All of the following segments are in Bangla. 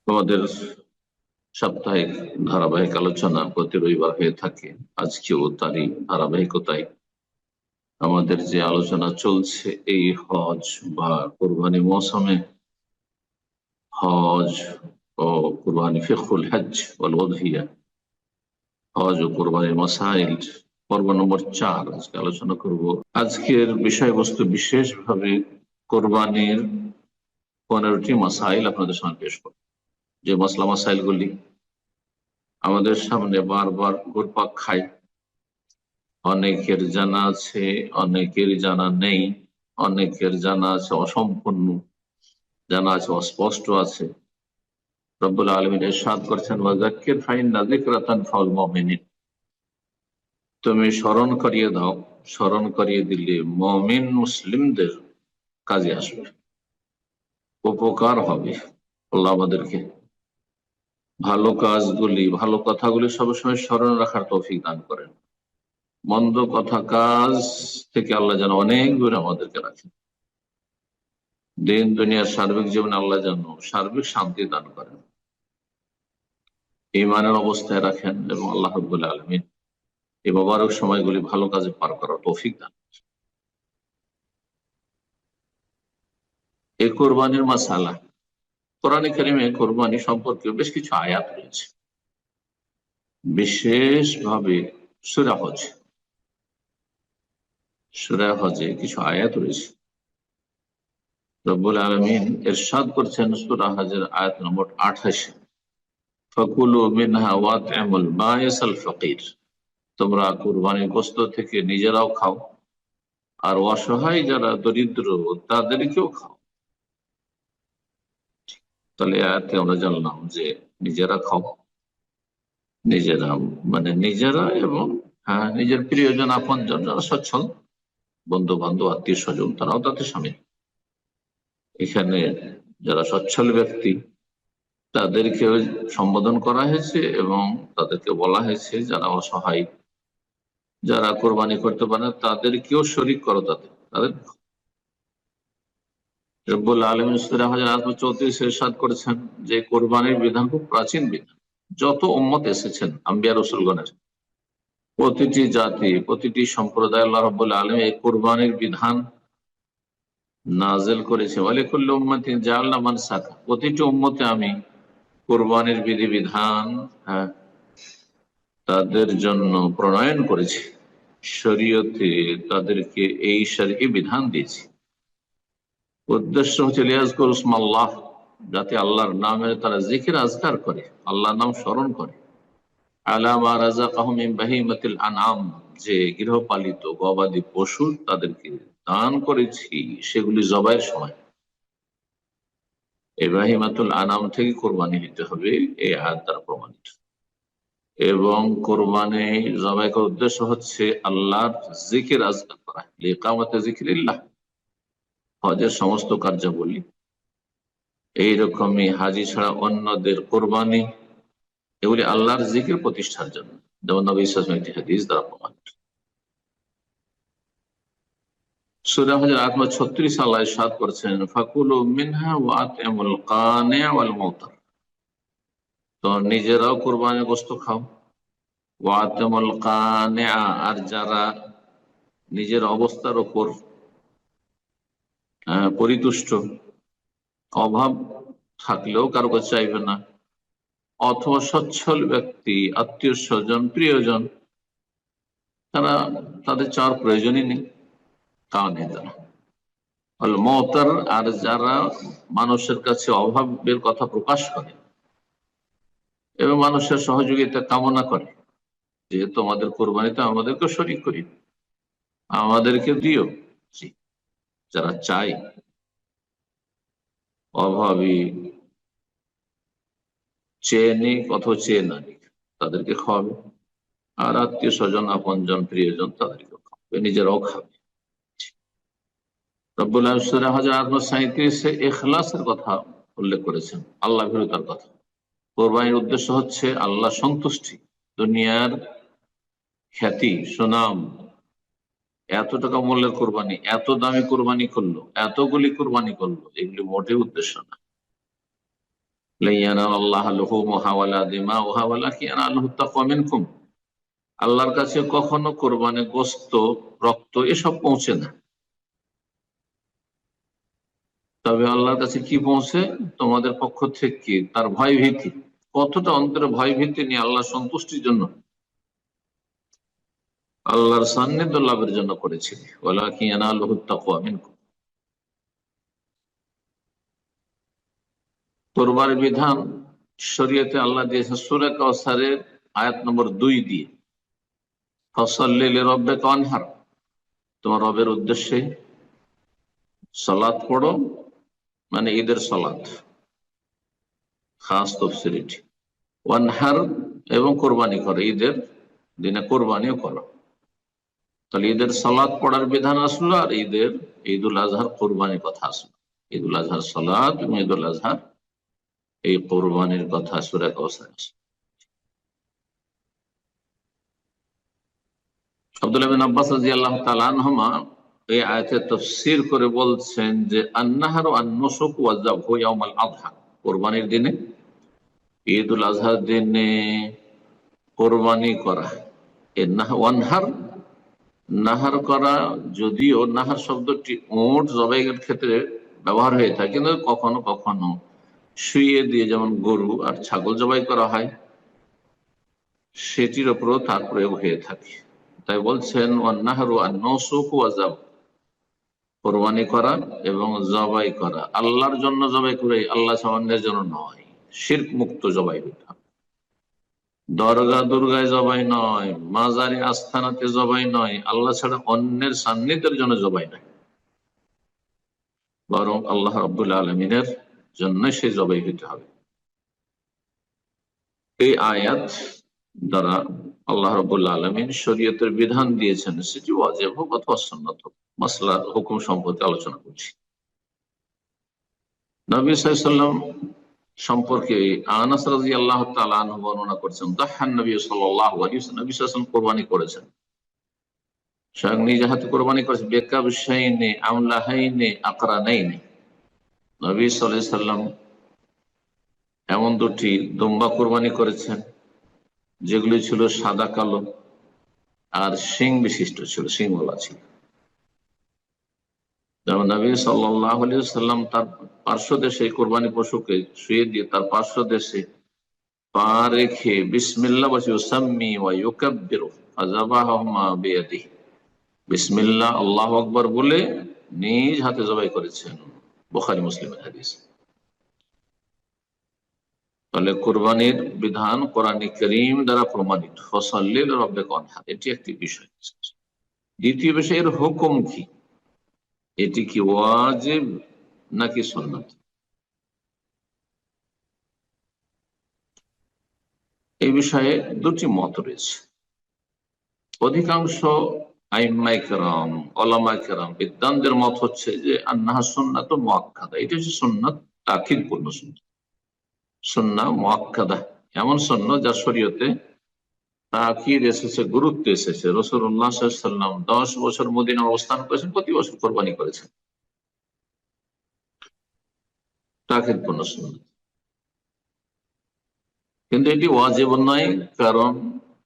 আমাদের সাপ্তাহিক ধারাবাহিক আলোচনা প্রতি রবিবার হয়ে থাকে। আজকেও তারই ধারাবাহিকতায় আমাদের যে আলোচনা চলছে এই হজ বা কুরবানি মৌসুমে হজ ও কুরবানি, ফিকহুল হজ ওয়াল উযহিয়া, হজ ও কুরবানির মাসাইল, পর্ব নম্বর 4 আজকে আলোচনা করব। আজকের বিষয়বস্তু বিশেষভাবে কোরবানির 15টি মাসাইল আপনাদের সামনে পেশ করব। যে মাসলা মাসাইলগুলি আমাদের সামনে বারবার ঘুরপাক খায়, অনেকের জানা আছে, অনেকের জানা নেই, অনেকের জানা আছে অসম্পূর্ণ, জানা আছে অস্পষ্ট আছে। রব্বুল আলামিন ইরশাদ করছেন, ওয়াযাক্কির ফাইন্না যিকরা তানফাউল মুমিনিন, তুমি স্মরণ করিয়ে দাও, স্মরণ করিয়ে দিলে মুমিন মুসলিমদের কাজে আসবে, উপকার হবে। আল্লাহ আমাদেরকে ভালো কাজগুলি, ভালো কথাগুলি সবসময় স্মরণ রাখার তৌফিক দান করেন। মন্দ কথা কাজ থেকে আল্লাহ যেন অনেক দূরে আমাদেরকে রাখেন। দিন দুনিয়ার সার্বিক জীবনে আল্লাহ যেন সার্বিক শান্তি দান করেন, ঈমানের অবস্থায় রাখেন এবং আল্লাহ রাব্বুল আলামিন এই মোবারক সময়গুলি ভালো কাজে পার করার তৌফিক দান। এই কোরবানির মাসালা, কোরআনে কারিমে কোরবানি সম্পর্কে বেশ কিছু আয়াত রয়েছে, বিশেষভাবে সূরা হজে কিছু আয়াত রয়েছে। রব্বুল আলামিন ইরশাদ করছেন সূরা হজের আয়াত নম্বর 28, ফাকুলু মিনহা ওয়াত'ইমুল বায়িসাল ফাকির, তোমরা কুরবানির গোশত থেকে নিজেরাও খাও আর অসহায় যারা দরিদ্র তাদেরকেও খাও। তাহলে আয়াতে আমরা জানলাম যে নিজেরা খাও, নিজেরা মানে নিজেরা এবং নিজের প্রিয়জন, আপনজন, যারা সচ্ছল, বন্ধু বান্ধব, আত্মীয় স্বজন, তারাও তাতে সামিল। এখানে যারা সচ্ছল ব্যক্তি তাদেরকে সম্বোধন করা হয়েছে এবং তাদেরকে বলা হয়েছে যারা অসহায়, যারা কোরবানি করতে পারে তাদেরকেও শরীক করো, তাদের রব্বুল আলামিন সূরা হজ 34 ইরশাদ করেছেন যে কোরবানির বিধান খুব প্রাচীন বিধান। যত উম্মত এসেছেন আম্বিয়া রাসূলগণের, প্রতিটি জাতি, প্রতিটি সম্প্রদায় আল্লাহ রাব্বুল আলামিন এই কোরবানির বিধান নাযিল করেছে। ওয়ালিকুল্লি উম্মাতিন জাআলনা মানসাকা, প্রতিটি উম্মতে আমি কোরবানির বিধিবিধান তাদের জন্য প্রণয়ন করেছি, শরীয়তে তাদেরকে এই শরঈ বিধান দিয়েছি। উদ্দেশ্য হচ্ছে লিয়াজকুরু ইসমাল্লাহ, যাতে আল্লাহর নামে তারা জিকির আজকার করে, আল্লাহর নাম স্মরণ করে। আলা মা রাযাকাহুম মিন বাহিমাতিল আনআম, যে গৃহপালিত গবাদি পশু তাদেরকে দান করেছি সেগুলি জবাইয়ের সময় এই বাহিমাতুল আনআম থেকে কোরবানি দিতে হবে, এই আয়াত দ্বারা প্রমাণিত। এবং কোরবানি জবাই করার উদ্দেশ্য হচ্ছে আল্লাহর জিকির আজকার করা, লিকামাতে যিকরিল্লাহ, হজের সমস্ত কার্যাবলী এইরকমই, হাজি ছাড়া অন্যদের কোরবানি এগুলি আল্লাহর জিকির প্রতিষ্ঠার জন্য, যেমন নবী সাল্লাল্লাহু আলাইহি ওয়াসাল্লাম একটি হাদিস দ্বারা প্রমাণিত। সূরা হজের আয়াত 36 আল্লাহ ইরশাদ করেছেন, ফাকুলু মিনহা ওয়াত'ইমুল কানি' ওয়াল মুতার, তো নিজেরাও কোরবানির গোশত খাও, ওয়াত'ইমুল কানি', আর যারা নিজের অবস্থার উপর পরিতুষ্ট, অভাব থাকলেও কারো কাছে চাইবে না, অথবা সচ্ছল ব্যক্তি, আত্মীয় স্বজন, প্রিয়জন, তারা তাদের চাওয়ার প্রয়োজনই নেই, কানে তারা মওতার, আর যারা মানুষের কাছে অভাবের কথা প্রকাশ করে এবং মানুষের সহযোগিতা কামনা করে, যেহেতু আমাদের কোরবানিতে আমাদেরকে শরীক করি, আমাদেরকে দিও, যারা চাই, অভাবী, চেয়ে নিক অথবা চেয়ে না নিক, তাদেরকে খাওয়াবে, আর আত্মীয় স্বজন, আপনজন, প্রিয়জন তাদেরকে খাওয়াবে, নিজেরাও খাবে। রব্বুল আলামিন সূরা হজ 37 ইখলাসের কথা উল্লেখ করেছেন, আল্লাহ ভীরুতার কথা। কোরবানির উদ্দেশ্য হচ্ছে আল্লাহ সন্তুষ্টি, দুনিয়ার খ্যাতি, সুনাম, এত টাকা মূল্যের কোরবানি, এত দামি কোরবানি করলো, এতগুলি কোরবানি করলো, এগুলি মোটেই উদ্দেশ্য না। আল্লাহর কাছে কখনো কোরবানি গোশত, রক্ত এসব পৌঁছে না, তবে আল্লাহর কাছে কি পৌঁছে? তোমাদের পক্ষ থেকে তার ভয় ভীতি। কতটা অন্তরে ভয় ভীতি নিয়ে আল্লাহ সন্তুষ্টির জন্য, আল্লাহর সান্নিধ্য লাভের জন্য করেছিল। ওয়ালাকিন ইয়ানালুহু তাকওয়া মিনকুম। কোরবানির বিধান শরীয়তে আল্লাহ দিয়েছেন সূরা কাউসারের আয়াত নম্বর 2 দিয়ে, ফাসাল্লি লিরাব্বিকা ওয়ানহার, তোমার রবের উদ্দেশ্যে সালাত পড়ো, মানে ঈদের সালাত, খাস তাফসীর এটি। ওয়ানহার, এবং কোরবানি করো, ঈদের দিনে কোরবানিও করো। তাহলে ঈদের সালাত পড়ার বিধান আসলো, আর ঈদুল আজহার কোরবানির কথা আসলো। ঈদুল আজহার সালাত এবং ঈদুল আজহার এই কোরবানির কথা সূরা কাউসার আসলো। আব্দুল্লাহ বিন আব্বাস রাদিয়াল্লাহু তাআলা আনহুমা এই আয়াতের তাফসীর করে বলছেন যে আন-নাহরু আন-নুসুক ওয়া যাবহু ইয়াউমাল আযহা, কোরবানির দিনে, ঈদুল আজহার দিনে কোরবানি করা। ওয়ানহার, নাহার করা, যদিও নাহার শব্দটি উট জবাইয়ের ক্ষেত্রে ব্যবহার হয়ে থাকে, কিন্তু কখনো কখনো শুইয়ে দিয়ে যেমন গরু আর ছাগল জবাই করা হয়, সেটির উপরও তার প্রয়োগ হয়ে থাকে। তাই বলছেন ওয়ান্নাহরু আন-নুসুক ওয়া যাব, কোরবানি করা এবং জবাই করা আল্লাহর জন্য জবাই করে, আল্লাহ সামান্যের জন্য নয়। শিরক মুক্ত জবাই হইতে হবে। দরগা দুর্গায় জবাই নয়, মাজারে আস্থানাতে জবাই নয়, আল্লাহ ছাড়া অন্যের সান্নিধ্যের জন্য জবাই নয়, বরং আল্লাহ রাব্বুল আলামিনের জন্য সে জবাই হইতে হবে। এই আয়াত দ্বারা আল্লাহ রাব্বুল আলামিন শরীয়তের বিধান দিয়েছেন, সেটি ওয়াজিব হোক অথবা সুন্নাত হোক। মাসলার হুকুম সম্পর্কে আলোচনা করছি। নবী সাল্লাল্লাহু আলাইহি ওয়াসাল্লাম সম্পর্কে আনাস রাদিয়াল্লাহু তাআলা আনহু বর্ণনা করছেন, দাহান নবী সাল্লাল্লাহু আলাইহি ওয়াসাল্লাম, নবী সাল্লাল্লাহু আলাইহি ওয়াসাল্লাম কোরবানি করেছেন, স্বয়ং নিজ হাতে কোরবানি করেছেন। বিকাবশাইনি আমলাহাইনি আকরানাইনি, নবী সাল্লাল্লাহু আলাইহি ওয়াসাল্লাম এমন দুটি দুম্বা কোরবানি করেছেন যেগুলি ছিল সাদা কালো আর শিং বিশিষ্ট ছিল, শিংওয়ালা ছিল। যেমন নবী সাল্লাল্লাহু আলাইহি ওয়াসাল্লাম তার পার্শ্ব দেশে কোরবানি পশুকে শুয়ে দিয়ে তার পার্শ্ব দেশে পা রেখে বিসমিল্লাহ বসে ইউসাম্মি ওয়া ইউকাব্বিরু ফাযাবাহুমা বিয়াদিহি, বিসমিল্লাহ আল্লাহু আকবার বলে নিজ হাতে জবাই করেছেন। বুখারী মুসলিমের হাদিস। তাহলে কোরবানির বিধান কোরআনে কারীম দ্বারা প্রমাণিত। ফাসাল্লি লিরাব্বিকা ওয়ানহার, এটি একটি বিষয়। দ্বিতীয় বিষয়, এর হুকুম কি? এটি কি ওয়াজিব নাকি সুন্নাত? এই বিষয়ে দুটি মত রয়েছে। অধিকাংশ আইম্মায়ে কেরাম, উলামায়ে কেরাম, বিদ্বানদের মত হচ্ছে যে আন্নাহা সুন্নাত মুআক্কাদা, এটা হচ্ছে সুন্নাত তাকিদপূর্ণ সুন্নাত, সুন্নাহ মুআক্কাদা, এমন সুন্নাহ যা শরীয়তে তাকিদ এসেছে, গুরুত্ব এসেছে। রাসূলুল্লাহ সাল্লাল্লাহু আলাইহি ওয়াসাল্লাম 10 বছর মদিনা অবস্থান করেছেন, প্রতি বছর কোরবানি করেছেন, তাকিদপূর্ণ সুন্নাত। কিন্তু এটি ওয়াজিব নয়, কারণ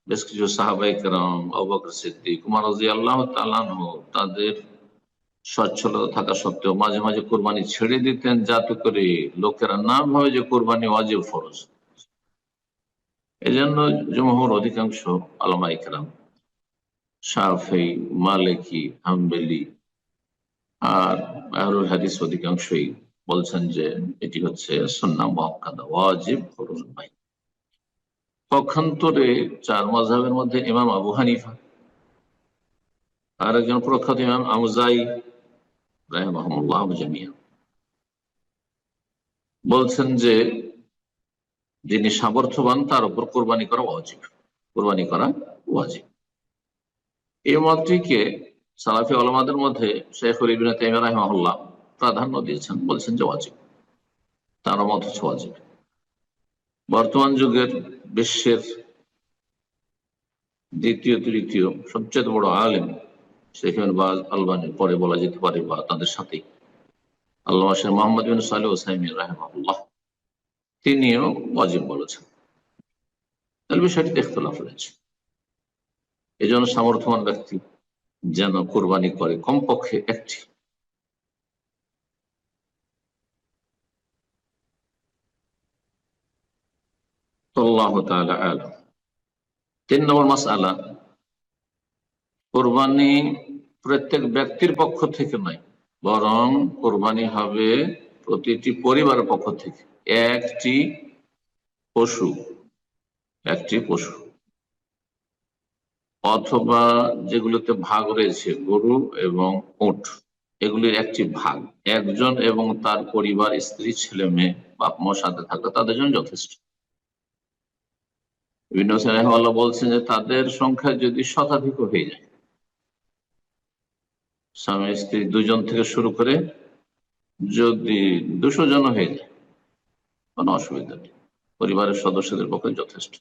বেশ কিছু সাহাবায়ে কেরাম, আবু বকর সিদ্দিক, উমর রাদিয়াল্লাহু তাআলা আনহু, তাদের সচ্ছলতা থাকা সত্ত্বেও মাঝে মাঝে কোরবানি ছেড়ে দিতেন, যাতে করে লোকেরা না ভাবে যে কোরবানি ওয়াজিব ফরজ। এই জন্য জমহুর, অধিকাংশ উলামায়ে কেরাম, শাফিঈ, মালিকি, হাম্বলি আর আহলুল হাদিস অধিকাংশই বলছেন যে এটি হচ্ছে সুন্নাহ মুআক্কাদা, ওয়াজিব ফরজ নয়। পক্ষান্তরে 4 মাযহাবের মধ্যে ইমাম আবু হানিফা আর একজন প্রখ্যাত ইমাম আউজাই রাহিমাহুমুল্লাহ জামিয়া বলছেন যে যিনি সামর্থ্যবান তার উপর কোরবানি করা ওয়াজিব, কোরবানি করা ওয়াজিব। এই মতটিকে সালাফি উলামাদের মধ্যে শাইখুল ইবনে তাইমিয়া রাহিমাহুল্লাহ প্রাধান্য দিয়েছেন, বলছেন যে ওয়াজিব, তার মত হচ্ছে ওয়াজিব। বর্তমান যুগের বিশ্বের দ্বিতীয় তৃতীয় সবচেয়ে বড় আলেম শেখ ইবনে বাজ, আলবানীর পরে বলা যেতে পারে, বা তাদের সাথে আল্লামা শেখ মুহাম্মদ বিন সালেহ আল উসাইমিন রাহিমাহুল্লাহ, তিনিও ওয়াজিব বলেছেন। তাহলে বিষয়টি ইখতিলাফ রয়েছে। এই জন্য সামর্থ্যবান ব্যক্তি যেন কোরবানি করে কমপক্ষে একটি। আল্লাহু তাআলা আ'লাম। 3 নম্বর মাসআলা, কোরবানি প্রত্যেক ব্যক্তির পক্ষ থেকে নয়, বরং কোরবানি হবে প্রতিটি পরিবারের পক্ষ থেকে। একটি পশু, একটি পশু অথবা যেগুলোতে ভাগ রয়েছে গরু এবং উট, এগুলির একটি ভাগ একজন এবং তার পরিবার, স্ত্রী, ছেলে মেয়ে, বাপ মার সাথে থাকলে তাদের জন্য যথেষ্ট। বিভিন্ন রাহিমাহুল্লাহ বলছেন যে তাদের সংখ্যা যদি শতাধিক হয়ে যায়, স্বামী স্ত্রী দুজন থেকে শুরু করে যদি 200 জন হয়ে যায়, কোনো অসুবিধা নেই, পরিবারের সদস্যদের পক্ষে যথেষ্ট।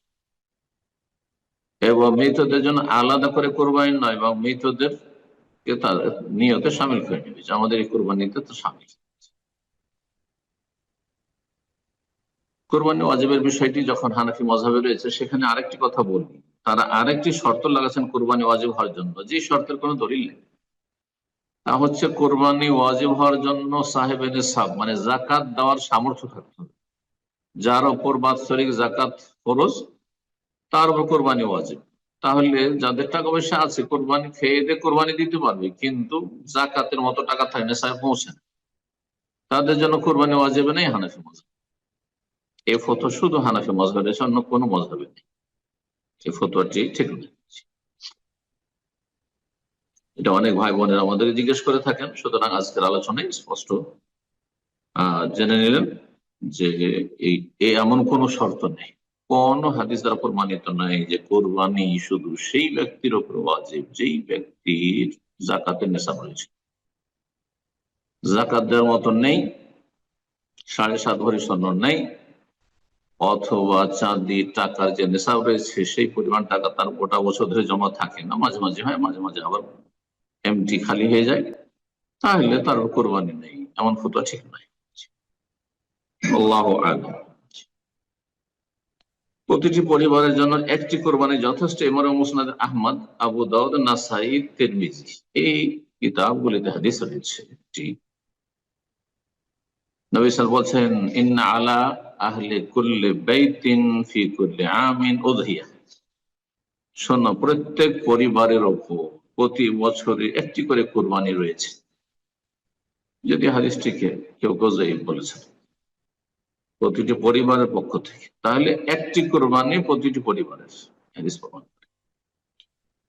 এবং মৃতদের জন্য আলাদা করে কোরবানি নয়, এবং মৃতদেরকে তাদের নিয়তে সামিল করে নেবে যে আমাদের এই কোরবানিতে তো সামিল। কোরবানি ওয়াজিবের বিষয়টি যখন হানাফি মযহাবে রয়েছে, সেখানে আরেকটি কথা বলবি, তারা আরেকটি শর্ত লাগাচ্ছেন কোরবানি ওয়াজিব হওয়ার জন্য, যে শর্তের কোনো দলিল নেই। তা হচ্ছে কোরবানি ওয়াজিব হওয়ার জন্য সাহেব নিসাব মানে যাকাত দেওয়ার সামর্থ্য থাকতে হবে। যার ওপর বাৎসরিক যাকাত ফরজ, তার উপর কোরবানি ওয়াজিব। তাহলে যাদের টাকা পয়সা আছে কোরবানি খেয়ে দিয়ে কোরবানি দিতে পারবে, কিন্তু যাকাতের মতো টাকা থাকে না, সাহেব পৌঁছে না, তাদের জন্য কোরবানি ওয়াজিব নেই হানাফি মযহাব। এই ফতোয়া শুধু হানাফি মযহাবে রয়েছে, অন্য কোনো মযহাবে নেই। এই ফতোয়াটি ঠিক নেই। এটা অনেক ভাই বোনেরা আমাদের জিজ্ঞেস করে থাকেন, সুতরাং আজকের আলোচনায় স্পষ্ট জেনে নিলেন যে এই এমন কোনো শর্ত নেই, কোন হাদিস দ্বারা প্রমাণিত নয় যে কোরবানি শুধু সেই ব্যক্তির উপর ওয়াজিব যেই ব্যক্তির যাকাতের নেশাব রয়েছে। যাকাত দেওয়ার মতো নেই, 7.5 ভরি স্বর্ণ নেই, অথবা চাঁদি টাকার যে নেশাব রয়েছে সেই পরিমাণ টাকা তার গোটা বছর ধরে জমা থাকে না, মাঝে মাঝে হয়, মাঝে মাঝে আবার এমটি খালি হয়ে যায়, তাহলে তার কোরবানি নেই। এমন ফতোয়া ঠিক নয়। আল্লাহু আ'লাম। প্রতিটি পরিবারের জন্য একটি কোরবানি যথেষ্ট। ইমাম মুসনাদ আহমদ, আবু দাউদ, নাসাই, তিরমিজি এই কিতাবগুলিতে হাদিস রয়েছে। নবী সাল্লাল্লাহু আলাইহি ওয়াসাল্লাম বলছেন, ইন্না আলা আহলি কুল্লি বাইতিন ফি কুল্লি আমিন উযহিয়া। শোনো, প্রত্যেক পরিবারের উপর প্রতি বছরে একটি করে কোরবানি রয়েছে। যদি হাদিসটিকে কেউ গজঈফ বলেছেন, প্রতিটি পরিবারের পক্ষ থেকে, তাহলে একটি কোরবানি প্রতিটি পরিবারের হাদিস প্রমাণ করে।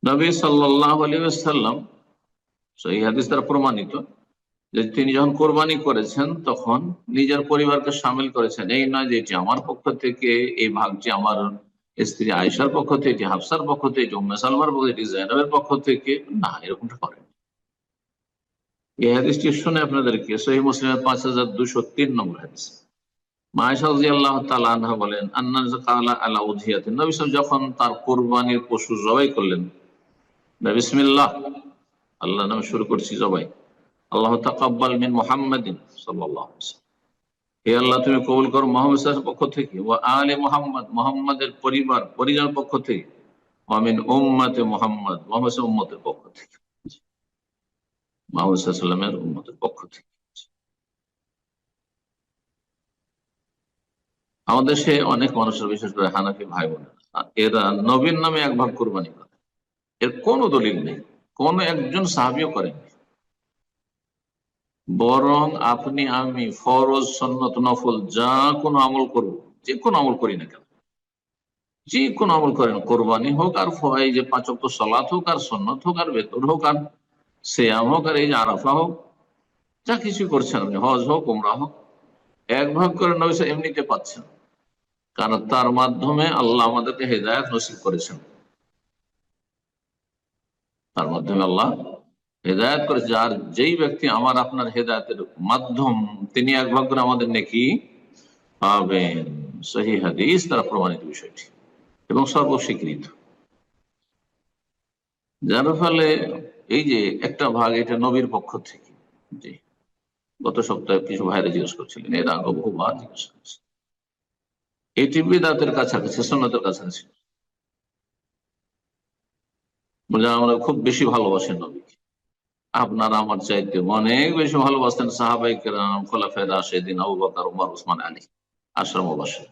নবী সাল্লাল্লাহু আলাইহি ওয়াসাল্লাম সহিহ হাদিস দ্বারা প্রমাণিত যে তিনি যখন কোরবানি করেছেন তখন নিজের পরিবারকে সামিল করেছেন। এই নয় যে এটি আমার পক্ষ থেকে, এই ভাগটি আমার স্ত্রী আয়েশার পক্ষ থেকে, এটি হাফসার পক্ষ থেকে, এটি উম্মে সালমার পক্ষ থেকে, এটি যায়েনাবের পক্ষ থেকে, না, এরকমটা করেন। এই হাদিসটি শুনে আপনাদেরকে সহিহ মুসলিমের 5203 নম্বর হাদিস, মা আয়েশা রাদিয়াল্লাহু তাআলা আনহা বলেন, আন্না যাকালা আলা উযহিয়াতিন, নবী সাল্লাল্লাহু আলাইহি ওয়াসাল্লাম যখন তার কোরবানির পশু জবাই করলেন, বিসমিল্লাহ, আল্লাহর নামে শুরু করছি জবাই, আল্লাহ তাকাব্বাল মিন মুহাম্মাদিন সাল্লাল্লাহু আলাইহি ওয়াসাল্লাম, হে আল্লাহ তুমি কবুল করো মুহাম্মদ সাল্লাল্লাহু আলাইহি ওয়াসাল্লামের পক্ষ থেকে, ওয়া আলে মুহাম্মদ, মুহাম্মাদের পরিবার পরিজনের পক্ষ থেকে, ওয়া মিন উম্মতি মুহাম্মদ, মুহাম্মদ উম্মতের পক্ষ থেকে, মুহাম্মদ সাল্লাল্লাহু আলাইহি ওয়াসাল্লামের উম্মতের পক্ষ থেকে। আমাদের দেশে অনেক মানুষের, বিশেষ করে হানাফি ভাই বোনেরা, এরা নবীর নামে এক ভাগ কোরবানি করে। এর কোনো দলিল নেই, কোন একজন সাহাবীও করেন। বরং আপনি আমি ফরজ, সুন্নত, নফল যা কোনো আমল করব, যে কোনো আমল করি না কেন, যে কোনো আমল করেন, কোরবানি হোক আর এই যে 5 ওয়াক্ত সালাত হোক, আর সুন্নত হোক, আর বেতন হোক, আর সিয়াম হোক, আর এই যে আরাফা হোক, যা কিছু করছেন আপনি, হজ হোক, উমরা হোক, এক ভাগ করে নবী সাল্লাল্লাহু আলাইহি ওয়াসাল্লাম এমনিতে পাচ্ছেন, কারণ তার মাধ্যমে আল্লাহ আমাদেরকে হেদায়েত নসিব করেছেন। তার মাধ্যমে আল্লাহ হেদায়েত করেছে, আর যেই ব্যক্তি আমার আপনার হেদায়েতের মাধ্যম, তিনি এক ভাগ করে আমাদের নেকি পাবেন। সহিহ হাদিস দ্বারা প্রমাণিত বিষয়টি এবং সর্বস্বীকৃত। যার ফলে এই যে একটা ভাগ, এটা নবীর পক্ষ থেকে। জি, গত সপ্তাহে কিছু ভাইরা জিজ্ঞেস করছিলেন, এর আগে বহুবার জিজ্ঞেস করেছে। এটি বিদআতের কাছাকাছি, সুন্নতের কাছাকাছি। আমরা খুব বেশি ভালোবাসেন নবীকে, আপনার আমার চাইতে অনেক বেশি ভালোবাসতেন সাহাবায়ে কেরাম, খোলাফায়ে রাশেদিন, আবু বকর, ওমর, ওসমান, আলী, আশরামবাসী।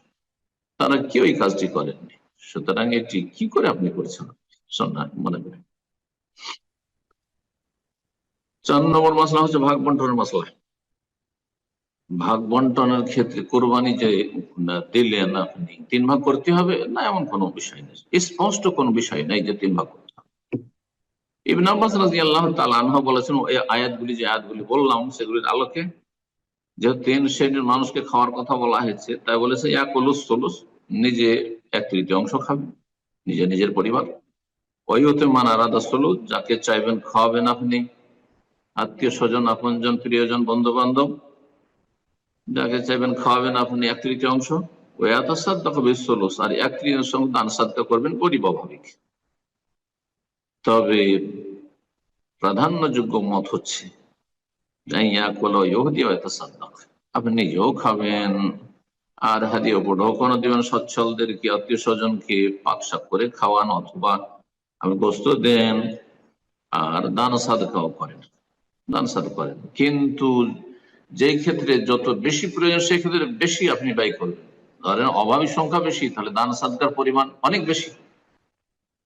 তারা কেউ এই কাজটি করেননি। সুতরাং এটি কি করে আপনি করেছেন সন্ন্যাস মনে করেন। 4 নম্বর মশলা হচ্ছে ভাগ বন্টনের মশলা। ভাগ বন্টনের ক্ষেত্রে কোরবানি যে দিলেন আপনি 3 ভাগ করতে হবে না, এমন কোনো বিষয় নেই, স্পষ্ট কোনো বিষয় নেই যে 3 ভাগ করতে হবে। ইবনে আব্বাস রাদিয়াল্লাহু তাআলা আনহু বলেছেন, এই আয়াতগুলি যে আয়াতগুলি বললাম সেগুলির আলোকে, যে 3 শ্রেণীর মানুষকে খাওয়ার কথা বলা হয়েছে, তাই বলেছে ইয়াকুলুস সুলুস, নিজে 1/3 খাবে, নিজে নিজের পরিবার। ওয়াইউতি মান আরাদা সুলুস, যাকে চাইবেন খাওয়াবেন আপনি, আত্মীয় স্বজন, আপনজন, প্রিয়জন, বন্ধু বান্ধব, যাকে চাইবেন খাওয়াবেন আপনি 1/3। ওয়াতাসাদ্দাকু বিস-সুলুস, আর 1/3 দান সাদকা করবেন গরিব অভাবীক। তবে প্রাধান্যযোগ্য মত হচ্ছে আপনি নিজেও খাবেন আর হাদিয়া উপঢৌকনও দিবেন সচ্ছলদেরকে, আত্মীয় স্বজনকে পাকশাক করে খাওয়ান, অথবা আপনি গোস্ত দেন আর দান সাদকাও করেন, দান সাদকা করেন। কিন্তু যেই ক্ষেত্রে যত বেশি প্রয়োজন সেই ক্ষেত্রে বেশি আপনি ব্যয় করবেন। ধরেন অভাবী সংখ্যা বেশি, তাহলে দান সাদকার পরিমাণ অনেক বেশি।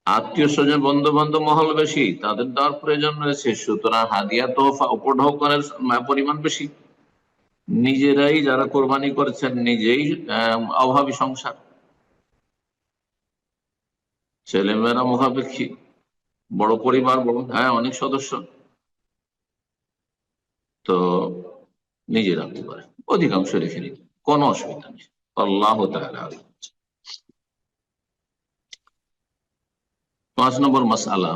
আত্মীয় স্বজন, বন্ধু বান্ধব মহল বেশি, তাদের দেওয়ার প্রয়োজন রয়েছে, সুতরাং হাদিয়া তোহফা উপঢৌকনের পরিমাণ বেশি। নিজেরাই যারা কোরবানি করেছেন নিজেই অভাবী সংসার, ছেলেমেয়েরা মুখাপেক্ষী, বড় পরিবার, বড় অনেক সদস্য, তো নিজে রাখতে পারে, অধিকাংশ রেখে নিতে কোনো অসুবিধা নেই। আল্লাহ তাআলা আলাম। 5 নম্বর মাসআলা,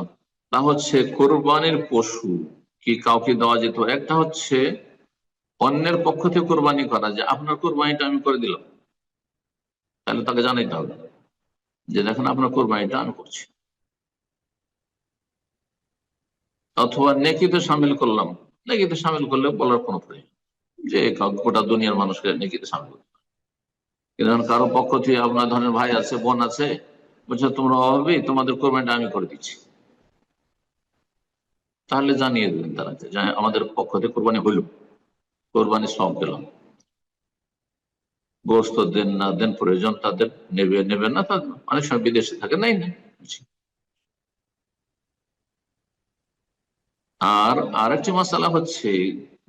তা হচ্ছে কোরবানির পশু কি কাউকে দেওয়া যেত। একটা হচ্ছে অন্যের পক্ষ থেকে কোরবানি করা, যে আপনার কোরবানিটা আমি করে দিলাম, তাহলে তাকে জানাইতে হবে যে দেখেন আপনার কোরবানিটা আমি করছি। অথবা নেকিতে সামিল করলাম, নেকিতে সামিল করলে বলার কোনো প্রয়োজন, যে গোটা দুনিয়ার মানুষকে নেকিতে সামিল করতে পারে। কিন্তু কারো পক্ষ থেকে আপনার ধরনের ভাই আছে, বোন আছে, বলছে তোমরা অভাবে, তোমাদের কোরবানিটা আমি করে দিচ্ছি, তাহলে জানিয়ে দেবেন তারা যে আমাদের পক্ষ থেকে কোরবানি হইল, কোরবানি সব পেলাম। গোস্ত দেন না দেন প্রয়োজন তাদের, নেবে নেবেন না, তাদের অনেক সময় বিদেশে থাকে, নাই না। আর আরেকটি মশলা হচ্ছে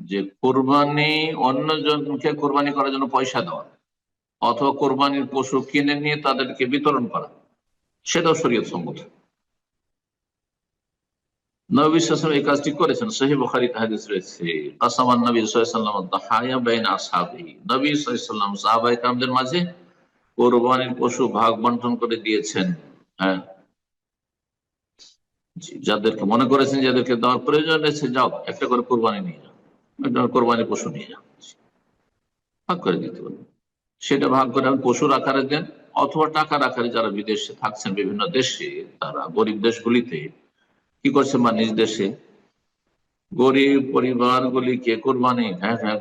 যে কোরবানি অন্যজনকে কোরবানি করার জন্য পয়সা দেওয়া, অথবা কোরবানির পশু কিনে নিয়ে তাদেরকে বিতরণ করা, সেটাও শরীয়ত সম্মত। নবী সাল্লাল্লাহু আলাইহি ওয়াসাল্লাম এই কাজটি করেছেন। সহিহ বুখারীতে হাদিস রয়েছে, কাসামান নবী সাল্লাল্লাহু আলাইহি ওয়াসাল্লাম দাহায়া বাইনা আসহাবিহি, নবী সাল্লাল্লাহু আলাইহি ওয়াসাল্লাম সাহাবায়ে কেরামদের মাঝে কোরবানির পশু ভাগ বন্টন করে দিয়েছেন। হ্যাঁ, যাদেরকে মনে করেছেন যাদেরকে দেওয়ার প্রয়োজন রয়েছে, যাও একটা করে কোরবানি নিয়ে যাও, একটা কোরবানির পশু নিয়ে যাও, ভাগ করে দিতে পারবেন। সেটা ভাগ করে পশুর আকারে দেন, অথবা টাকার আকারে, যারা বিদেশে থাকছেন বিভিন্ন দেশে, তারা গরিব দেশগুলিতে কি করছে, বা নিজ দেশে গরিব পরিবারগুলিকে কোরবানি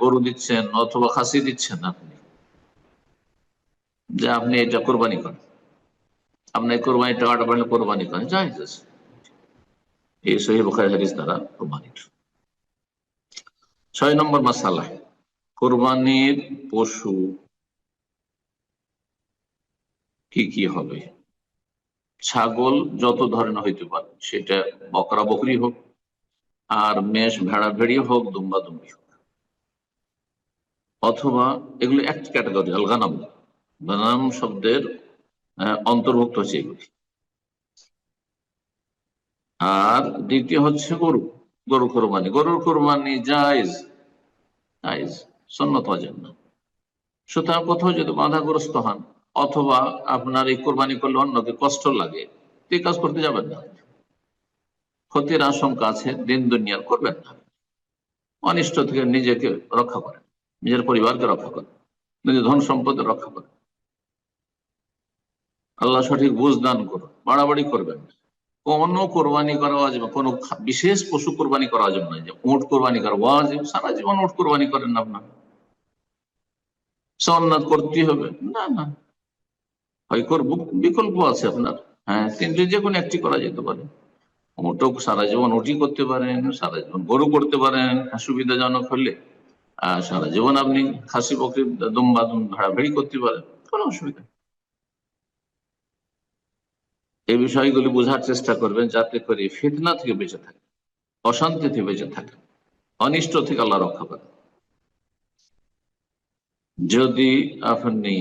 গরু দিচ্ছেন অথবা খাসি দিচ্ছেন আপনি, যে আপনি এটা কোরবানি করেন, আপনি কোরবানি টাকাটা পারলে কোরবানি করেন, জায়েজ আছে। এই সহিহ বুখারী হাদিস দ্বারা প্রমাণিত। 6 নম্বর মাসালা, কোরবানির পশু কি কি হবে। ছাগল যত ধরনের হইতে পারে, সেটা বকরা বকরি হোক, আর মেষ ভেড়া ভেড়ি হোক, দুম্বা দুম্বি হোক, অথবা এগুলো এক ক্যাটাগরি, আল গানাম, গানাম শব্দের অন্তর্ভুক্ত হচ্ছে এগুলি। আর দ্বিতীয় হচ্ছে গরু, গরু কোরবানি, গরুর কোরবানি জায়েজ, জায়েজ, সুন্নত, ওয়াজিব না। সুতরাং কোথাও যদি বাধাগ্রস্ত হন, অথবা আপনার এই কোরবানি করলে অন্যকে কষ্ট লাগে, এই কাজ করতে যাবেন না, ক্ষতির আশঙ্কা আছে, দিন দুনিয়ার করবেন না। অনিষ্ট থেকে নিজেকে রক্ষা করেন, নিজের পরিবারকে রক্ষা করেন, নিজের ধন সম্পদে রক্ষা করেন। আল্লাহ সঠিক বুঝ দান করুন, বাড়াবাড়ি করবেন না। কোনো কোরবানি করা ওয়াজিব, কোনো বিশেষ পশু কোরবানি করা ওয়াজিব নয়, যে উট কোরবানি করা ওয়াজিব, সারা জীবন উট কোরবানি করেন না, আপনার সুন্নাত করতে হবে না, না। হয় করবো, বিকল্প আছে আপনার। হ্যাঁ, তিনটে যে কোনো একটি করা যেতে পারে। ওটাও সারা জীবন ওটি করতে পারেন, সারা জীবন গরু করতে পারেন সুবিধাজনক হলে, আর সারা জীবন আপনি খাসি বকরি দুম্বা ভেড়া ভেড়ি করতে পারেন, কোনো অসুবিধা নেই। এই বিষয়গুলি বোঝার চেষ্টা করবেন যাতে করে ফিতনা থেকে বেঁচে থাকে, অশান্তি থেকে বেঁচে থাকে, অনিষ্ট থেকে আল্লাহ রক্ষা করেন। যদি আপনি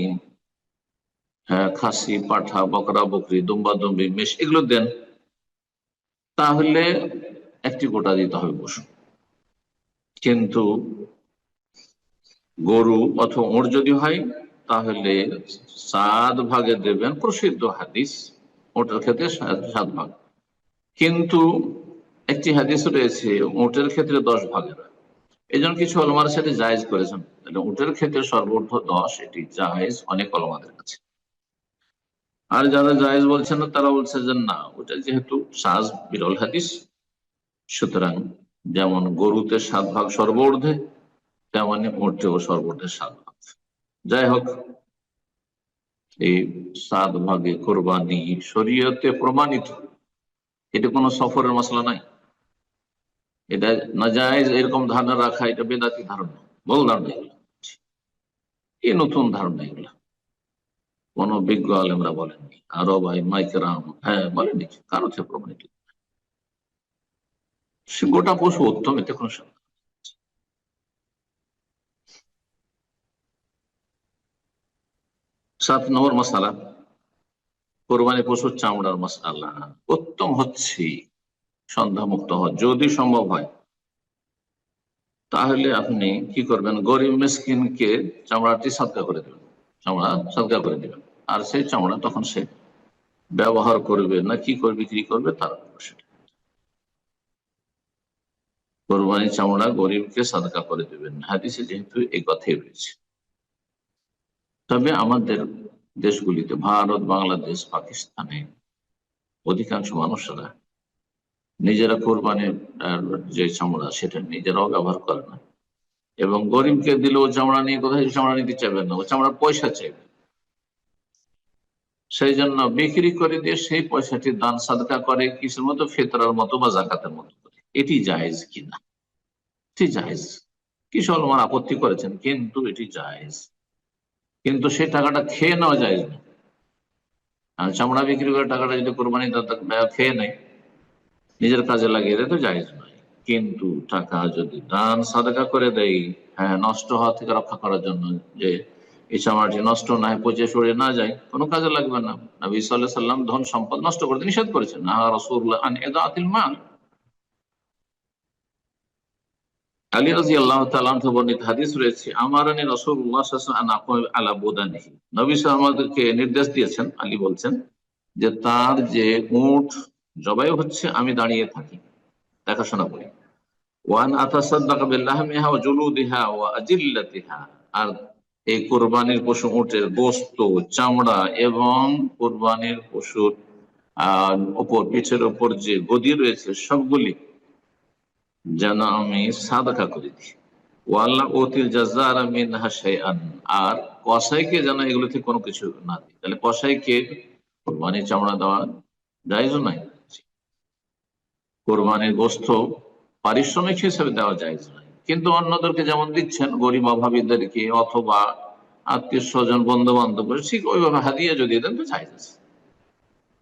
খাসি পাঠা বকরা বকরি দুম্বা দুম্বি মেষ এগুলো দেন, তাহলে একটি গোটা দিতে হবে পশু। কিন্তু গরু অথবা ওঁট যদি হয় তাহলে 7 ভাগে দেবেন, প্রসিদ্ধ হাদিস ওটার ক্ষেত্রে 7 ভাগ। কিন্তু একটি হাদিস রয়েছে উটের ক্ষেত্রে 10 ভাগের, এই জন্য কিছু ওলামার সাথে জায়েজ করেছেন। উটের ক্ষেত্রে সর্বোচ্চ 10, এটি জায়েজ অনেক ওলামাদের কাছে। আর যারা জায়েজ বলছেন না তারা বলছে যে না, ওটা যেহেতু সাজ বিরল হাদিস, সুতরাং যেমন গরুতে 7 ভাগ সর্বর্ধে, তেমনি উটেও সর্বর্ধে 7 ভাগ। যাই হোক, এই 7 ভাগে কোরবানি শরীয়তে প্রমাণিত, এটা কোনো সফরের মশলা নাই। এটা নাজায়েজ এরকম ধারণা রাখা, এটা বেদাতি ধারণা, ভুল ধারণা। এগুলো এই নতুন ধারণা, এগুলো কোন বিজ্ঞ আলেমরা বলেননি, আরো ভাই মাইকেরাম হ্যাঁ বলেননি, কারো থেকে প্রমাণিত। সে গোটা পশু উত্তম, এতে কোনো সন্দেহ নেই। 7 নম্বর মাসালা, কোরবানি পশুর চামড়ার মাসালা। উত্তম হচ্ছে সন্দেহ মুক্ত হওয়া, যদি সম্ভব হয় তাহলে আপনি কি করবেন, গরিব মিসকিনকে চামড়াটি সাদকা করে দেবেন, চামড়া সাদকা করে দেবেন। আর সেই চামড়া তখন সে ব্যবহার করবে না কি করবে, বিক্রি করবে, তার উপর সেটা। কোরবানি চামড়া গরিবকে সাদকা করে দেবেন, হাদিসে যেহেতু এই কথাই রয়েছে। তবে আমাদের দেশগুলিতে, ভারত, বাংলাদেশ, পাকিস্তানে অধিকাংশ মানুষরা নিজেরা কোরবানির যে চামড়া সেটা নিজেরাও ব্যবহার করে না, এবং গরিবকে দিলে ও চামড়া নিয়ে কোথায় চামড়া নিতে চাইবে না, ও চামড়ার পয়সা চাইবে। সেই জন্য বিক্রি করে দিয়ে সেই পয়সাটি দান সাদকা করে, কিসের মতো, ফিতরার মতো বা জাকাতের মতো করে। এটি জায়েজ কিনা? এটি জায়েজ। কিছু ওলামা আপত্তি করেছেন, কিন্তু এটি জায়েজ। কিন্তু সেই টাকাটা খেয়ে নেওয়া যায় না। আর চামড়া বিক্রি করে টাকাটা যদি কোরবানি খেয়ে নেয়, নিজের কাজে লাগিয়ে দেয়, তো জায়েজ নয়। কিন্তু টাকা যদি দান সাদকা করে দেয়, হ্যাঁ, নষ্ট হওয়া থেকে রক্ষা করার জন্য, যে এই চামড়াটি নষ্ট না হয়, পচে সরে না যায়, কোনো কাজে লাগবে না। নবী সাল্লাল্লাহু আলাইহি ওয়াসাল্লাম ধন সম্পদ নষ্ট করতে নিষেধ করেছেন, না রাসূলুল্লাহ আন ইদাআতিল মাল। আলী রাদিয়াল্লাহু তাআলা আনহু বর্ণিত হাদিস রয়েছে, আমারানি রাসূলুল্লাহ সাল্লাল্লাহু আলাইহি ওয়াসাল্লাম আন আকুম আলা বুদানিহি। নবী সাল্লাল্লাহু আলাইহি ওয়াসাল্লাম আমাদেরকে নির্দেশ দিয়েছেন, আলী বলছেন, যে তার যে উট জবাই হচ্ছে আমি দাঁড়িয়ে থাকি, দেখাশোনা করি। ওয়ান আতাসাদ্দাক বিল্লাহমিহা ওয়া জুলুদিহা ওয়া আজিল্লাতিহা। আর এই কোরবানির পশু উটের গোশত, চামড়া এবং কোরবানির পশুর উপর, পিঠের উপর যে গদি রয়েছে, সবগুলি যেন আমি সাদাকা করে দিই। ওয়াল্লা ওতিল জাযারা মিনহা শাইআন। আর কসাইকে যেন এগুলো থেকে কোনো কিছু না দিই। তাহলে কসাইকে কোরবানির চামড়া দেওয়া জায়েজ নাই, কোরবানির গোশত পারিশ্রমিক হিসেবে দেওয়া যায় না। কিন্তু অন্যদেরকে যেমন দিচ্ছেন, গরিব অভাবীদেরকে অথবা আত্মীয় স্বজন বন্ধু বান্ধব, ঠিক ওইভাবে হাদিয়া যদি দেন তো জায়েজ আছে।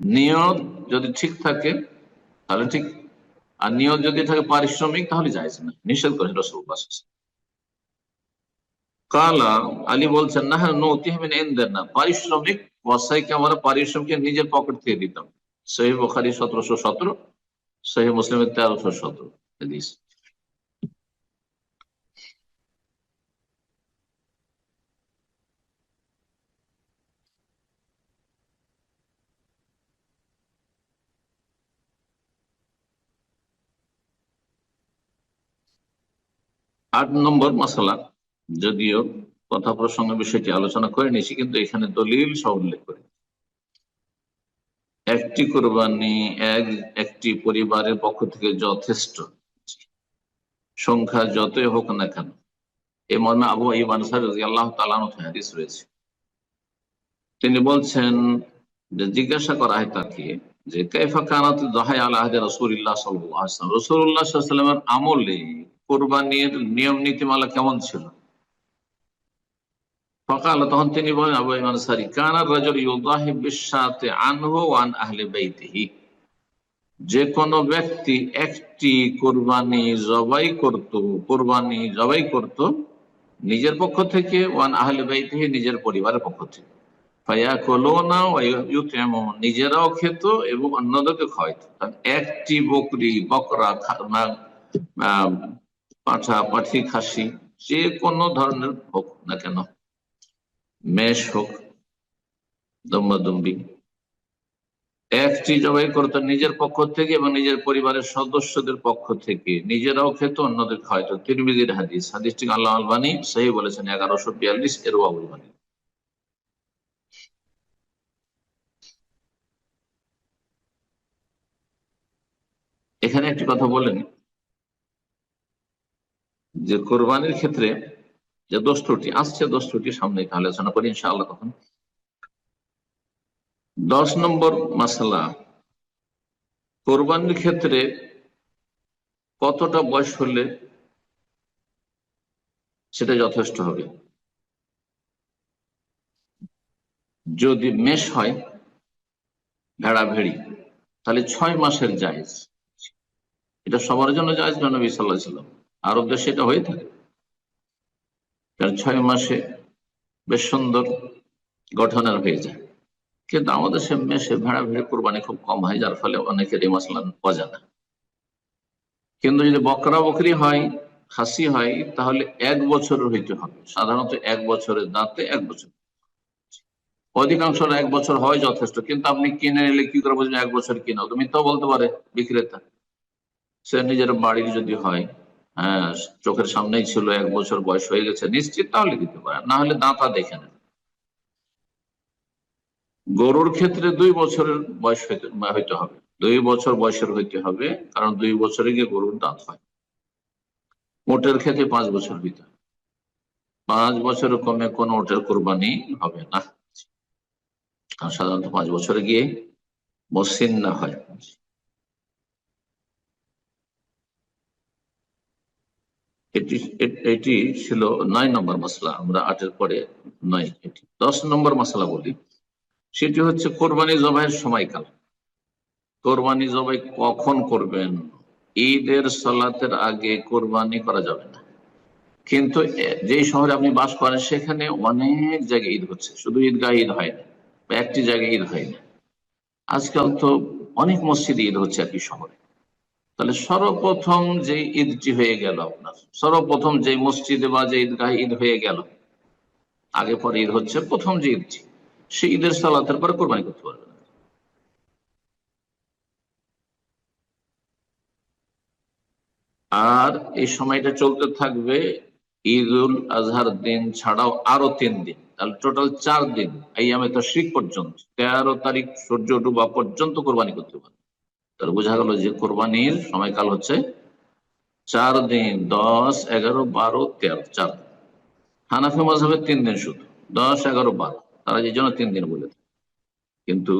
নিয়ত যদি ঠিক থাকে তাহলে ঠিক, আর নিয়ত যদি থাকে পারিশ্রমিক তাহলে জায়েজ না, নিষেধ করে রাসূলুল্লাহ। কালা আলী বলছেন, না হ্যাঁ নতিহমিন ইনদানা না, পারিশ্রমিক ওয়াসাইকে আমরা পারিশ্রমিক নিজের পকেট থেকে দিতাম। সহিহ বুখারী 1717, সহিহ মুসলিমের 1317 হাদিস। 8 নম্বর মাসালা, যদিও কথা প্রসঙ্গে বিষয়টি আলোচনা করে নিয়েছি, কিন্তু এখানে দলিল সহ উল্লেখ করে। একটি কোরবানি একটি পরিবারের পক্ষ থেকে যথেষ্ট, সংখ্যা যতই হোক না কেন। এ মর্মে আবু আইয়ুব আনসারী রাদিয়াল্লাহু তাআলা আনহু হাদিস রয়েছে, তিনি বলছেন যে জিজ্ঞাসা করা হয় তাকে যে কাইফা কানাত যাহাই আলা আহদি রাসূলিল্লাহ সাল্লাল্লাহু আলাইহি ওয়াসাল্লাম, রাসূলুল্লাহ সাল্লাল্লাহু আলাইহি ওয়াসাল্লামের আমলে কুরবানির নিয়ম নীতিমালা কেমন ছিল। ফাকাল, তখন তিনি বলেন, আবু আইমান আনসারী, কানা রাজুল ইউদাহি বিশাতি আনহু ওয়া আন আহলি বাইতিহি, যে কোনো ব্যক্তি একটি কোরবানি জবাই করত নিজের পক্ষ থেকে, ওয়ান আহলি বাইতিহি, নিজের পরিবারের পক্ষ থেকে, ফায়াকুলুনা ওয়া ইউতিমুন, নিজেরাও খেত এবং অন্যদেরকে খাওয়াইত। একটি বকরা, পাঁঠা, পাঠি, খাসি, যে কোনো ধরনের হোক না কেন, মেষ হোক, দম্বাদম্বি, একটি জবাই করতো নিজের পক্ষ থেকে এবং নিজের পরিবারের সদস্যদের পক্ষ থেকে, নিজেরাও খেত, অন্যদের খাওয়াইতো। তিরমিজির হাদিস, হাদিসটি আল্লাহ আলবানী সহিহ বলেছেন 1142 এর ওয়াবুল বানী। এখানে একটি কথা বলেন যে কোরবানির ক্ষেত্রে যে দোষ ত্রুটি আসছে, দোষ ত্রুটি সামনে আলোচনা করি ইনশাআল্লাহ। তখন 10 নম্বর মাসলা, কোরবানির ক্ষেত্রে কতটা বয়স হলে সেটা যথেষ্ট হবে। যদি মেষ হয়, ভেড়া ভেড়ি, তাহলে 6 মাসের জায়েজ। এটা সবার জন্য জায়েজ না, নবী সাল্লাল্লাহু আলাইহি ওয়াসাল্লাম আরব দেশে এটা হয়ে থাকে, কারণ 6 মাসে বেশ সুন্দর গঠনের হয়ে যায়। কিন্তু আমাদের সে মেষে ভেড়া ভেড়ে কোরবানি খুব কম হয়, যার ফলে অনেকের এই মশলা অজানা। কিন্তু যদি বকরা বকরি হয়, খাসি হয়, তাহলে 1 বছরের হইতে হবে। সাধারণত 1 বছরের দাঁতে 1 বছর, অধিকাংশ 1 বছর হয় যথেষ্ট। কিন্তু আপনি কিনে নিলে কি করে বুঝবেন 1 বছর কিনা? তুমি তো বলতে পারে বিক্রেতা, সে নিজের বাড়ির যদি হয়, হ্যাঁ, চোখের সামনেই ছিল, 1 বছর বয়স হয়ে গেছে নিশ্চিত, তাহলে দিতে পারে, না হলে দাঁতা দেখে নেন। গরুর ক্ষেত্রে 2 বছরের বয়স হইতে হবে, 2 বছর বয়সের হইতে হবে, কারণ 2 বছরে গিয়ে গরুর দাঁত হয়। ওটের ক্ষেত্রে 5 বছর হইতে হবে, 5 বছরের কমে কোন ওটের কোরবানি হবে না, কারণ সাধারণত 5 বছরে গিয়ে মসৃণ না হয়। এটি ছিল 9 নম্বর মশলা। আমরা 8-এর পরে 9, এটি 10 নম্বর মশলা বলি। সেটি হচ্ছে কোরবানি জবাইয়ের সময়কাল। কোরবানি জবাই কখন করবেন? ঈদের সালাতের আগে কোরবানি করা যাবে না। কিন্তু যেই শহরে আপনি বাস করেন সেখানে অনেক জায়গায় ঈদ হচ্ছে, শুধু ঈদগাহ ঈদ হয় না, বা একটি জায়গায় ঈদ হয় না, আজকাল তো অনেক মসজিদে ঈদ হচ্ছে একই শহরে। তাহলে সর্বপ্রথম যে ঈদটি হয়ে গেল আপনার, সর্বপ্রথম যে মসজিদে বা যে ঈদগাহে ঈদ হয়ে গেল, আগে পরে ঈদ হচ্ছে, প্রথম যে ঈদটি, সেই ঈদের সালাতের পরে কোরবানি করতে পারবেন। আর এই সময়টা চলতে থাকবে ঈদ উল আজহার দিন ছাড়াও আরো 3 দিন, তাহলে টোটাল 4 দিন, এই আমি তো শিখ পর্যন্ত 13 তারিখ সূর্য ডুবা পর্যন্ত কোরবানি করতে পারবে। তাহলে বোঝা গেল যে কোরবানির সময়কাল হচ্ছে 4 দিন, 10, 11, 12, 13, 4 দিন। হানাফি মাযহাবে 3 দিন শুধু, 10, 11, 12, তারা যে জন্য 3 দিন বলে। কিন্তু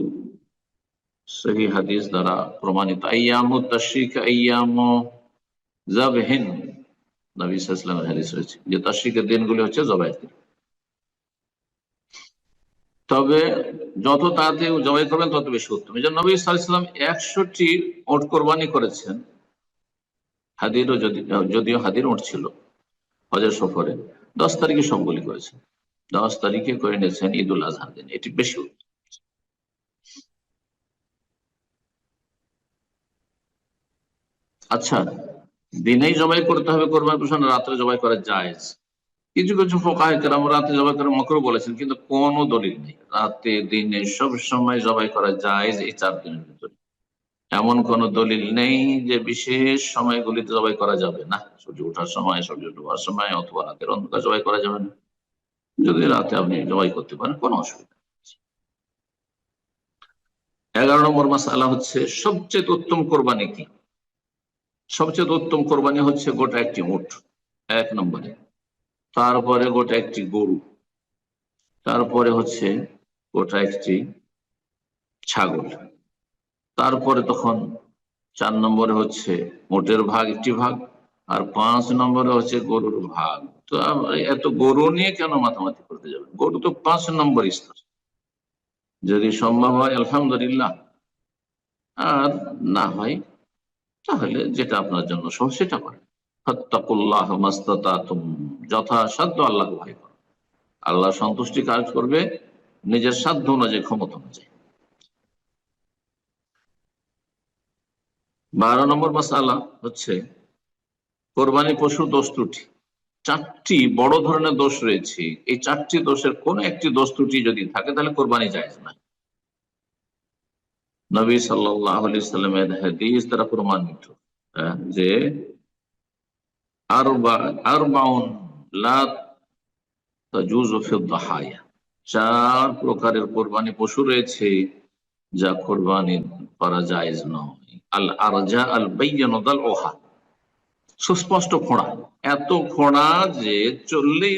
সহিহ হাদিস দ্বারা প্রমাণিত আইয়ামু তাশরিক আইয়ামু যাবহিন, নবী সাল্লাল্লাহু আলাইহি ওয়াসাল্লামের হাদিস রয়েছে যে তাশরিকের দিনগুলি হচ্ছে জবাইয়ের দিন। তবে যত তাড়াতাড়ি জবাই করবেন তত বেশি উত্তম। এই জন্য নবী সাল্লাল্লাহু আলাইহি ওয়াসাল্লাম 100টি ওট কোরবানি করেছেন। হাদিরও যদিও হাদির ওট ছিল হজের সফরে, 10 তারিখে সবগুলি করেছেন, 10 তারিখে করে নিয়েছেন ঈদ উল আজহার দিন, এটি বেশি উত্তম। আচ্ছা, দিনেই জবাই করতে হবে কোরবানি পশু, রাত্রে জবাই করা জায়েজ? কিছু কিছু ফুকাহা কেরাম রাতে জবাই করে মাকরুহ বলেছেন, কিন্তু কোনো দলিল নেই। রাতে দিনে সব সময় জবাই করা জায়েজ এই 4 দিনের ভিতরে। এমন কোন দলিল নেই যে বিশেষ সময়গুলিতে জবাই করা যাবে না, সূর্য ওঠার সময়, সূর্য ডোবার সময়, অথবা রাতের অন্ধকার জবাই করা যাবে না। যদি রাতে আপনি জবাই করতে পারেন কোনো অসুবিধা নেই। 11 নম্বর মাসআলা হচ্ছে সবচেয়ে উত্তম কোরবানি কি? সবচেয়ে উত্তম কোরবানি হচ্ছে গোটা একটি উট, 1 নম্বরে, তারপরে গোটা একটি গরু, তারপরে হচ্ছে ওটা একটি ছাগল। তারপরে তখন 4 নম্বরে হচ্ছে মোটের ভাগ, একটি ভাগ, আর 5 নম্বরে হচ্ছে গরুর ভাগ। তো এত গরু নিয়ে কেন মাতামাতি করতে যাবেন? গরু তো 5 নম্বর স্তর, যদি সম্ভব হয় আলহামদুলিল্লাহ, আর না হয় তাহলে যেটা আপনার জন্য সহজ সেটা করেন। ফাত্তাকুল্লাহ মাস্তাতাতুম, যথাসাধ্য আল্লাহ ভয় করো। আল্লাহ সন্তুষ্টি কাজ করবে নিজের সাধ্য অনুযায়ী, ক্ষমতা অনুযায়ী। 12 নম্বর মাসআলা হচ্ছে কোরবানি পশুর দোষ ত্রুটি। 4টি বড় ধরনের দোষ রয়েছে। এই 4টি দোষের কোন একটি দোষ ত্রুটি যদি থাকে তাহলে কোরবানি জায়েজ না। নবী সাল্লাল্লাহু আলাইহি সাল্লামের হাদিস দ্বারা প্রমাণিত যে আরবাউন লা তাজুযু ফি দাহায়া, 4 প্রকারের কোরবানি পশু রয়েছে যা কোরবানি করা জায়েজ নয়। আল আরজা আল বাইয়িনু দালউহা, সুস্পষ্ট খোঁড়া, এত খোঁড়া যে চললেই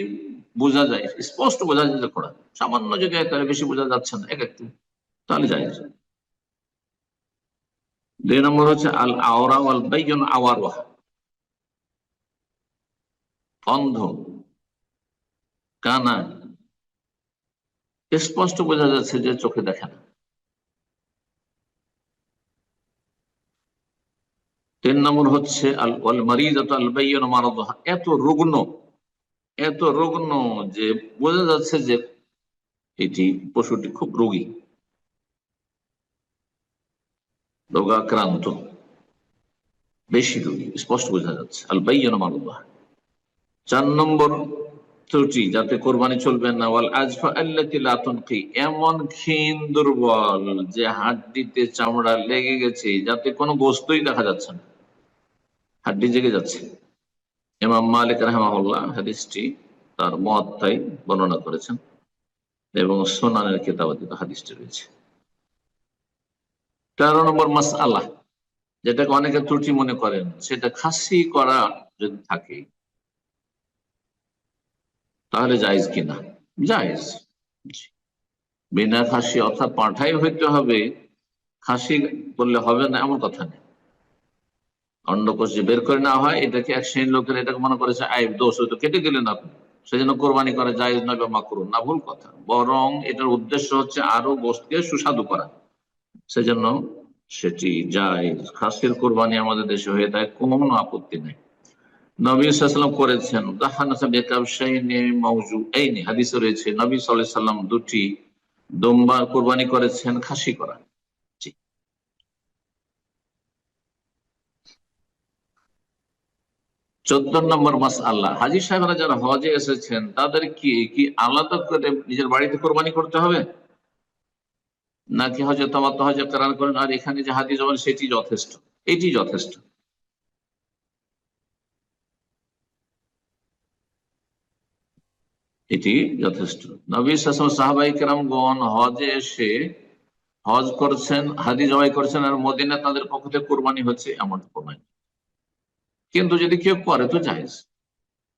বোঝা যায়, স্পষ্ট বোঝা যায় যে খোঁড়া। সামান্য যদি তাহলে বেশি বোঝা যাচ্ছে না এক একটু, তাহলে জায়েজ। 2 নম্বর হচ্ছে আল আওরা ওয়াল বাইয়িন আওয়ারুহা, অন্ধ, কানা, স্পষ্ট বোঝা যাচ্ছে যে চোখে দেখে না। 3 নম্বর হচ্ছে আল মারিদাতু আল বাইয়িনু মারাদুহা, এত রুগ্ন যে বোঝা যাচ্ছে যে এটি পশুটি খুব রোগী, রোগাক্রান্ত, বেশি রোগী, স্পষ্ট বোঝা যাচ্ছে। আল বাইয়িনু মারাদুহা। 4 নম্বর ত্রুটি যাতে কোরবানি চলবে না, ওয়াল আজফা আল্লাতী লা তুনকি, এমন ক্ষীণ দুর্বল যে হাড্ডিতে চামড়া লেগে গেছে, যাতে কোনো গোস্তই দেখা যাচ্ছে না, হাড্ডি জেগে যাচ্ছে। ইমাম মালিক রাহিমাহুল্লাহ হাদিসটি তার মুয়াত্তায় বর্ণনা করেছেন এবং সুনানের কিতাবাদিতে হাদিসটি রয়েছে। 13 নম্বর মাসআলা, যেটাকে অনেকে ত্রুটি মনে করেন, সেটা খাসি করা যদি থাকে তাহলে জায়েজ কিনা। জায়েজ, বিনা খাসি অর্থাৎ পাঁঠাই হইতে হবে, খাসি করলে হবে না এমন কথা নেই। অন্ডকোষ যে বের করে নেওয়া হয়, এটাকে এক শ্রেণীর লোকের এটাকে মনে করেছে আইব, দোষ, হয়তো কেটে দিলেন আপনি, সেজন্য কোরবানি করা জায়েজ নয় বা মাকরুহ না, ভুল কথা। বরং এটার উদ্দেশ্য হচ্ছে আরো গোশতকে সুস্বাদু করা, সেজন্য সেটি জায়েজ। খাসির কোরবানি আমাদের দেশে হয়ে থাকে, কোনো আপত্তি নেই। নবী সাল্লাল্লাহু আলাইহি ওয়াসাল্লাম করেছেন, দাহানাসা বিকাবশাইনি মাওজুআইনি, হাদিসে রয়েছে নবী সাল্লাল্লাহু আলাইহি ওয়াসাল্লাম 2টি দুম্বা কোরবানি করেছেন খাসি করা। 14 নম্বর মাসআলা, হাজী সাহেবরা যারা হজে এসেছেন তাদের কি আলাদা করে নিজের বাড়িতে কোরবানি করতে হবে, নাকি হজে তামাত্তু, হজে কেরান করেন আর এখানে যে হাদিস বলেন সেটি যথেষ্ট? এটি যথেষ্ট। এটি যথেষ্ট। নবী সাল্লাল্লাহু আলাইহি ওয়াসাল্লাম সাহাবায়ে কেরামগণ হজে এসে হজ করছেন, হাদি জবাই করছেন, আর মদিনা তাদের পক্ষ থেকে কোরবানি হচ্ছে, এমন কোরবানি। কিন্তু যদি কেউ করে তো জায়েজ,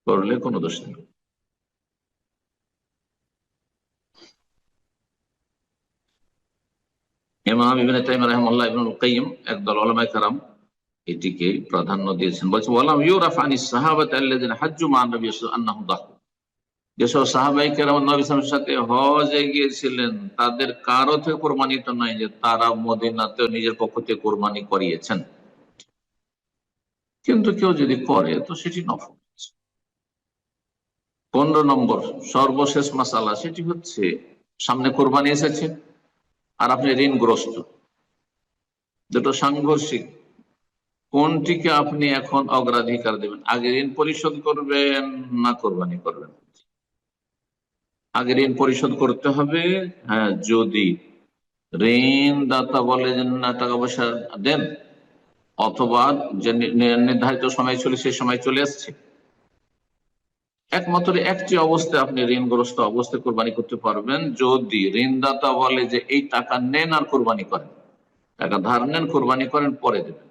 করলে কোনো দোষ নেই। ইমাম ইবনে তাইমিয়া রাহিমাহুল্লাহ, ইবনুল কাইয়িম, একদল উলামায়ে কেরাম এটিকে প্রাধান্য দিয়েছেন। বলছেন ওয়ালাম ইউরাফ আনিস সাহাবাতি আল্লাযিনা হাজ্জু মা নবী সাল্লাল্লাহু আলাইহি ওয়াসাল্লাম আন্নাহুম দাহু, যেসব সাহাবায়ে কেরাম নবী সাল্লাল্লাহু আলাইহি ওয়াসাল্লামের সাথে হজে গিয়েছিলেন তাদের কারো থেকে প্রমাণিত নয় যে তারা মদিনাতে নিজের পক্ষ থেকে কোরবানি করিয়েছেন। কিন্তু কেউ যদি করে তো সেটি নফল। 15 নম্বর সর্বশেষ মাসালা, সেটি হচ্ছে সামনে কোরবানি এসেছে আর আপনি ঋণগ্রস্ত, দুটো সাংঘর্ষিক, কোনটিকে আপনি এখন অগ্রাধিকার দেবেন? আগে ঋণ পরিশোধ করবেন না কোরবানি করবেন? আগে ঋণ পরিশোধ করতে হবে। হ্যাঁ, যদি ঋণ দাতা বলে যে না টাকা পয়সা দেন, অথবা যে নির্ধারিত সময় চলে সেই সময় চলে আসছে, একমাত্র একটি অবস্থায় আপনি ঋণগ্রস্ত অবস্থায় কোরবানি করতে পারবেন, যদি ঋণদাতা বলে যে এই টাকা নেন আর কোরবানি করেন, টাকা ধার নেন, কোরবানি করেন, পরে দেবেন।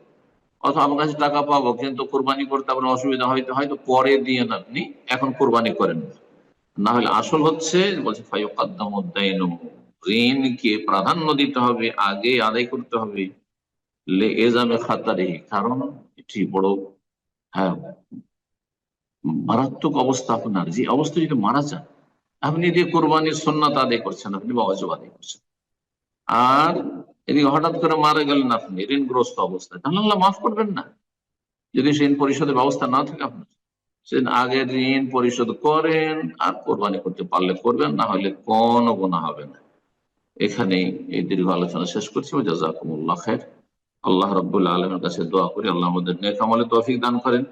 অথবা আমার কাছে টাকা পাবো কিন্তু কোরবানি করতে আপনার অসুবিধা হয়তো পরে দিয়ে আপনি এখন কোরবানি করেন। না হলে আসল হচ্ছে বলছে ফায়ুকাদ্দামুদ দাইনু, ঋণকে প্রাধান্য দিতে হবে, আগে আদায় করতে হবে। লে এজামে খাতারে, কারণ এটি বড়, হ্যাঁ, মারাত্মক অবস্থা। আপনার যে অবস্থা, যদি মারা যান, আপনি যে কোরবানির সুন্নাত আদায় করছেন, আপনি ওয়াজিব আদায় করছেন, আর এদিকে হঠাৎ করে মারা গেলেন আপনি ঋণগ্রস্ত অবস্থায়, তাহলে আল্লাহ মাফ করবেন না, যদি ঋণ পরিশোধের ব্যবস্থা না থাকে আপনার। সে আগে ঋণ পরিশোধ করেন, আর কোরবানি করতে পারলে করবেন, না হলে কোনো গুনাহ হবে না। এখানেই এই দীর্ঘ আলোচনা শেষ করছি। জাযাকুমুল্লাহ খায়র। আল্লাহ রাব্বুল আলামিনের কাছে দোয়া করি আল্লাহ আমাদের নেক আমলে তৌফিক দান করেন।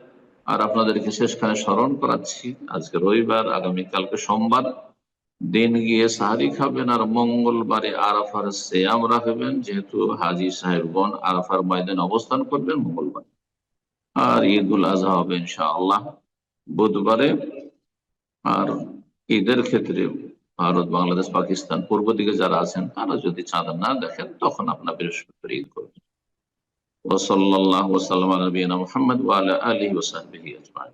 আর আপনাদেরকে শেষখানে স্মরণ করাচ্ছি, আজকে রবিবার, আগামীকালকে সোমবার দিন গিয়ে সাহারি খাবেন, আর মঙ্গলবারে আরাফার সিয়াম রাখবেন, যেহেতু হাজী সাহেবগণ আরাফার ময়দানে অবস্থান করবেন মঙ্গলবার। আর ঈদুল আজহা হবে ইনশাআল্লাহ বুধবারে। আর ঈদের ক্ষেত্রে ভারত, বাংলাদেশ, পাকিস্তান পূর্ব দিকে যারা আছেন, তারা যদি চাঁদা না দেখেন, তখন আপনার বৃহস্পতিবার ঈদ করবেন। ওয়া সাল্লাল্লাহু ওয়া সাল্লাম আলা নবিয়িনা মুহাম্মদ ওয়া আলা আলিহি ওয়া সাহবিহি আজমাইন।